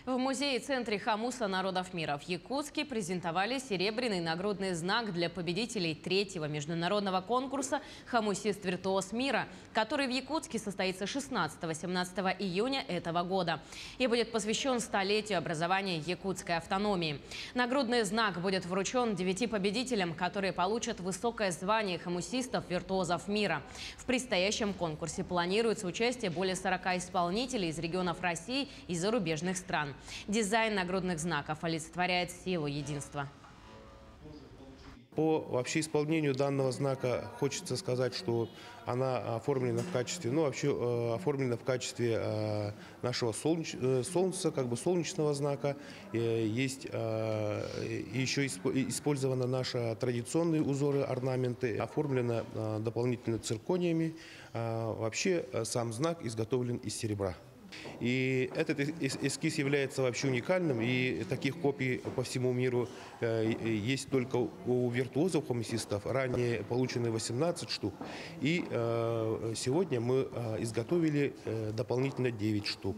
В музее-центре Хомуса народов мира в Якутске презентовали серебряный нагрудный знак для победителей третьего международного конкурса «Хомусист Виртуоз мира», который в Якутске состоится 16-17 июня этого года и будет посвящен столетию образования якутской автономии. Нагрудный знак будет вручен 9 победителям, которые получат высокое звание хомусистов-виртуозов мира. В предстоящем конкурсе планируется участие более 40 исполнителей из регионов России и зарубежных стран. Дизайн нагрудных знаков олицетворяет силу единства. По вообще исполнению данного знака хочется сказать, что она оформлена в качестве, оформлена в качестве нашего солнца, как бы солнечного знака. Есть еще использованы наши традиционные узоры, орнаменты, оформлено дополнительно циркониями. Вообще сам знак изготовлен из серебра. И этот эскиз является вообще уникальным, и таких копий по всему миру есть только у виртуозов-хомусистов. Ранее получены 18 штук, и сегодня мы изготовили дополнительно 9 штук.